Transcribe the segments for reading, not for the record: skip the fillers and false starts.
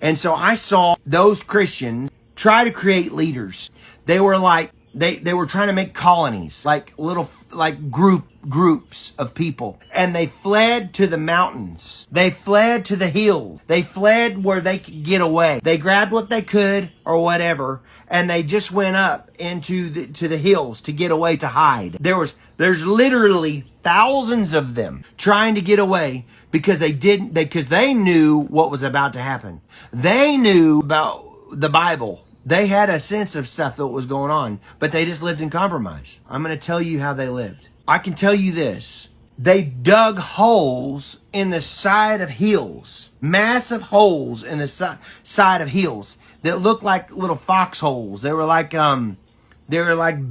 And so I saw those Christians try to create leaders. They were like, they were trying to make colonies, like little, like groups of people. And they fled to the mountains. They fled to the hills. They fled where they could get away. They grabbed what they could or whatever, and they just went up into the hills to get away, to hide. There's literally thousands of them trying to get away because they knew what was about to happen. They knew about the Bible. They had a sense of stuff that was going on, but they just lived in compromise. I'm going to tell you how they lived. I can tell you this. They dug holes in the side of hills, massive holes in the side of hills that looked like little foxholes. They were like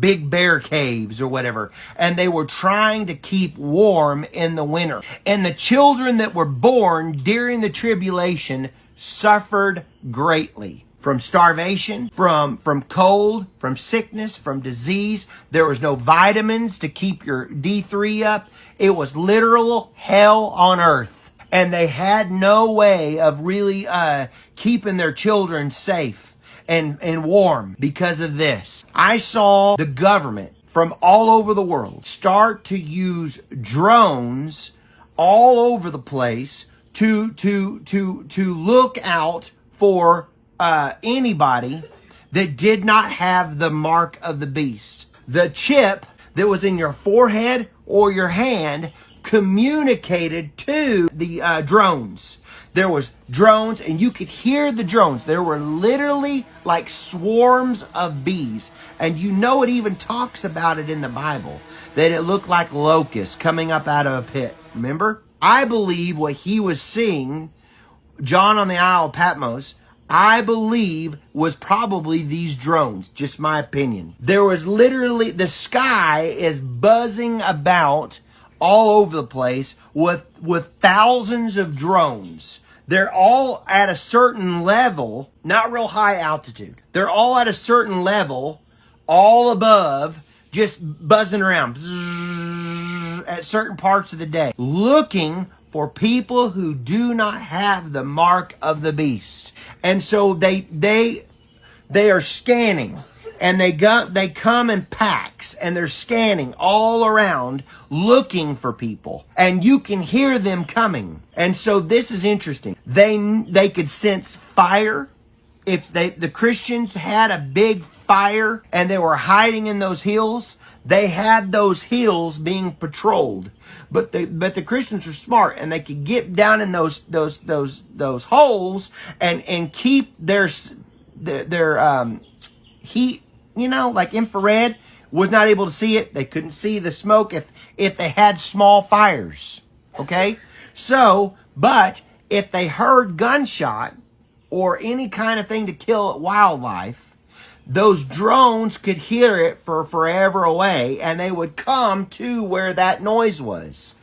big bear caves or whatever. And they were trying to keep warm in the winter. And the children that were born during the tribulation suffered greatly. From starvation, from cold, from sickness, from disease. There was no vitamins to keep your D3 up. It was literal hell on earth. And they had no way of really keeping their children safe and warm because of this. I saw the government from all over the world start to use drones all over the place to look out for anybody that did not have the mark of the beast. The chip that was in your forehead or your hand communicated to the drones. There was drones, and you could hear the drones. There were literally like swarms of bees. And you know, it even talks about it in the Bible, that it looked like locusts coming up out of a pit. Remember? I believe what he was seeing, John on the Isle of Patmos, I believe was probably these drones, just my opinion. There was literally, the sky is buzzing about all over the place with thousands of drones. They're all at a certain level, not real high altitude. They're all at a certain level, all above, just buzzing around at certain parts of the day, looking for people who do not have the mark of the beast. And so they are scanning, and they come in packs, and they're scanning all around looking for people, and you can hear them coming. And so this is interesting. They could sense fire. If the Christians had a big fire and they were hiding in those hills, they had those hills being patrolled. But the Christians are smart, and they could get down in those holes and keep their heat, like infrared was not able to see it. They couldn't see the smoke if they had small fires. Okay? So, but if they heard gunshot or any kind of thing to kill wildlife, those drones could hear it for forever away, and they would come to where that noise was.